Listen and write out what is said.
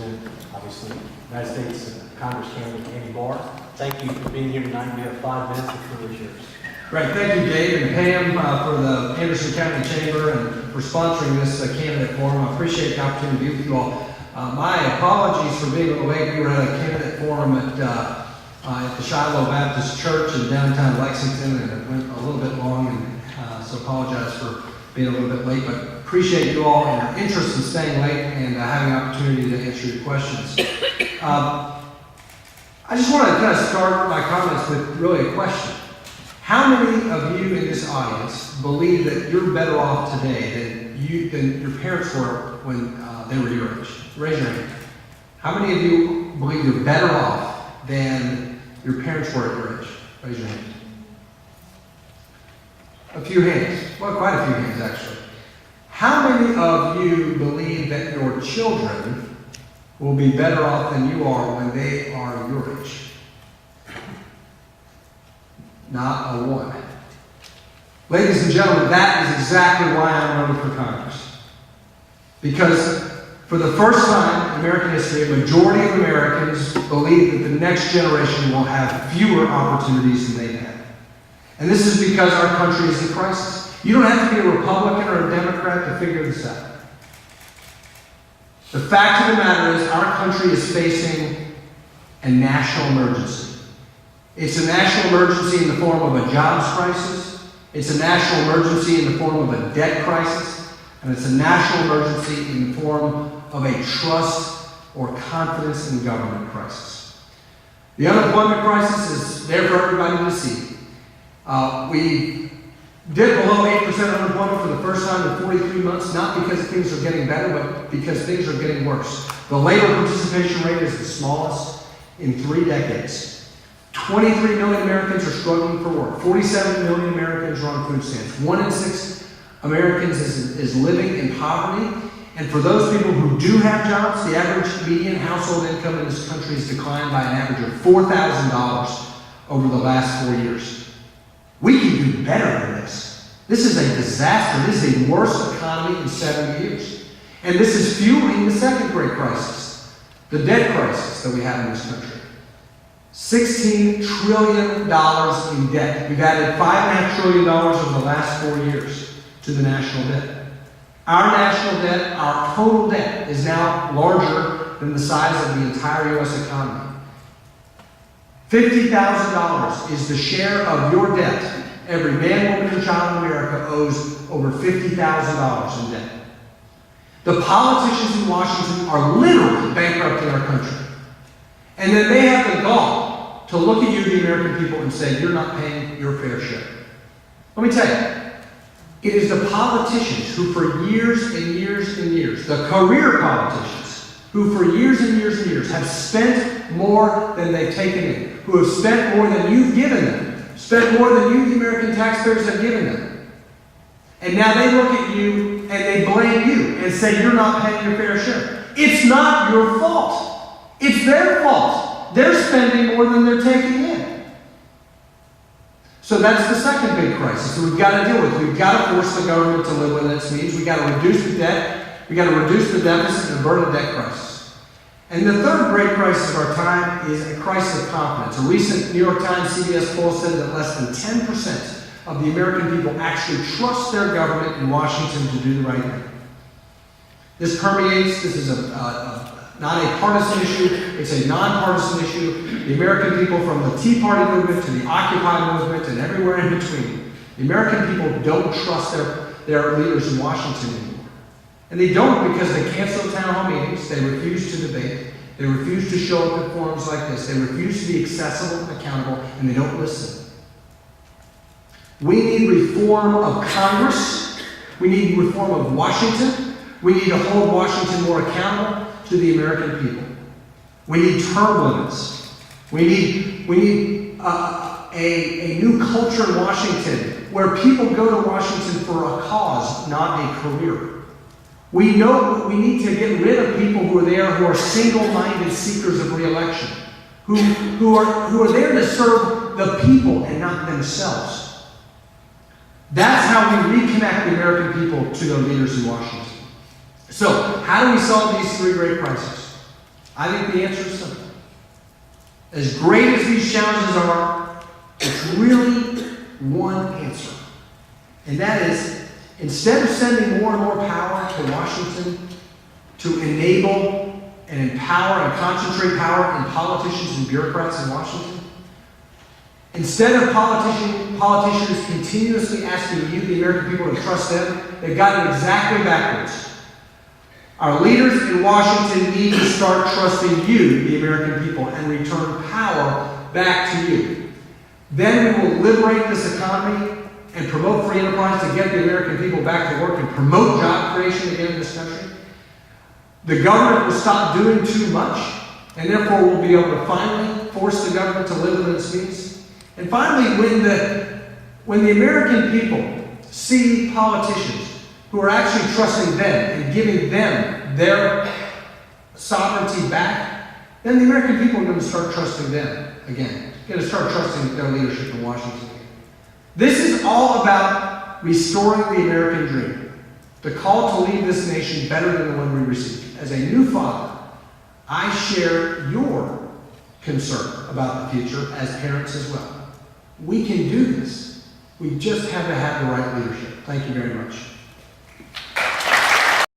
President, obviously, United States Congress candidate Andy Barr. Thank you for being here tonight. We have 5 minutes. The floor is yours. Great. Thank you, Dave and Pam, for the Anderson County Chamber and for sponsoring this candidate forum. I appreciate the opportunity to be with you all. My apologies for being a little late. We were at a candidate forum at the Shiloh Baptist Church in downtown Lexington, and it went a little bit long, and so apologize for being a little bit late, but appreciate you all and your interest in staying late and having the opportunity to answer your questions. I just want to kind of start my comments with really a question. How many of you in this audience believe that you're better off today than your parents were when they were your age? Raise your hand. How many of you believe you're better off than your parents were at your age? Raise your hand. A few hands. Well, quite a few hands, actually. How many of you believe that your children will be better off than you are when they are your age? Not a one. Ladies and gentlemen, that is exactly why I'm running for Congress. Because for the first time in American history, a majority of Americans believe that the next generation will have fewer opportunities than they've had. And this is because our country is in crisis. You don't have to be a Republican or a Democrat to figure this out. The fact of the matter is our country is facing a national emergency. It's a national emergency in the form of a jobs crisis. It's a national emergency in the form of a debt crisis. And it's a national emergency in the form of a trust or confidence in government crisis. The unemployment crisis is there for everybody to see. We dipped below 8% unemployment for the first time in 43 months, not because things are getting better, but because things are getting worse. The labor participation rate is the smallest in 3 decades. 23 million Americans are struggling for work. 47 million Americans are on food stamps. 1 in 6 Americans is living in poverty. And for those people who do have jobs, the average median household income in this country has declined by an average of $4,000 over the last 4 years. We can do better than this. This is a disaster. This is the worst economy in 70 years. And this is fueling the second great crisis, the debt crisis that we have in this country. $16 trillion in debt. We've added $5.5 trillion over the last 4 years to the national debt. Our national debt, our total debt, is now larger than the size of the entire U.S. economy. $50,000 is the share of your debt. Every man, woman, and child in America owes over $50,000 in debt. The politicians in Washington are literally bankrupting our country. And then they have the gall to look at you, the American people, and say, you're not paying your fair share. Let me tell you, it is the politicians who for years and years and years, the career politicians, who for years and years and years have spent more than they've taken in, who have spent more than you've given them, spent more than you, the American taxpayers, have given them. And now they look at you and they blame you and say you're not paying your fair share. It's not your fault. It's their fault. They're spending more than they're taking in. So that's the second big crisis that we've got to deal with. We've got to force the government to live within its means. We've got to reduce the debt. We've got to reduce the deficit and avert a debt crisis. And the third great crisis of our time is a crisis of confidence. A recent New York Times CBS poll said that less than 10% of the American people actually trust their government in Washington to do the right thing. This permeates, this is not a partisan issue, it's a nonpartisan issue. The American people, from the Tea Party movement to the Occupy movement and everywhere in between, the American people don't trust their leaders in Washington anymore. And they don't because they cancel town hall meetings, they refuse to debate, they refuse to show up at forums like this, they refuse to be accessible and accountable, and they don't listen. We need reform of Congress, we need reform of Washington, we need to hold Washington more accountable to the American people. We need term limits. We need a new culture in Washington where people go to Washington for a cause, not a career. We know we need to get rid of people who are there who are single-minded seekers of re-election, who are there to serve the people and not themselves. That's how we reconnect the American people to their leaders in Washington. So, how do we solve these 3 great crises? I think the answer is simple. As great as these challenges are, it's really one answer. And that is, instead of sending more and more power to Washington to enable and empower and concentrate power in politicians and bureaucrats in Washington, instead of politicians continuously asking you, the American people, to trust them, they've gotten exactly backwards. Our leaders in Washington need to start trusting you, the American people, and return power back to you. Then we will liberate this economy and promote free enterprise to get the American people back to work and promote job creation again in this country. The government will stop doing too much, and therefore we'll be able to finally force the government to live within its means. And finally, when the American people see politicians who are actually trusting them and giving them their sovereignty back, then the American people are going to start trusting them again. Going to start trusting their leadership in Washington. This is all about restoring the American dream, the call to leave this nation better than the one we received. As a new father, I share your concern about the future as parents as well. We can do this. We just have to have the right leadership. Thank you very much.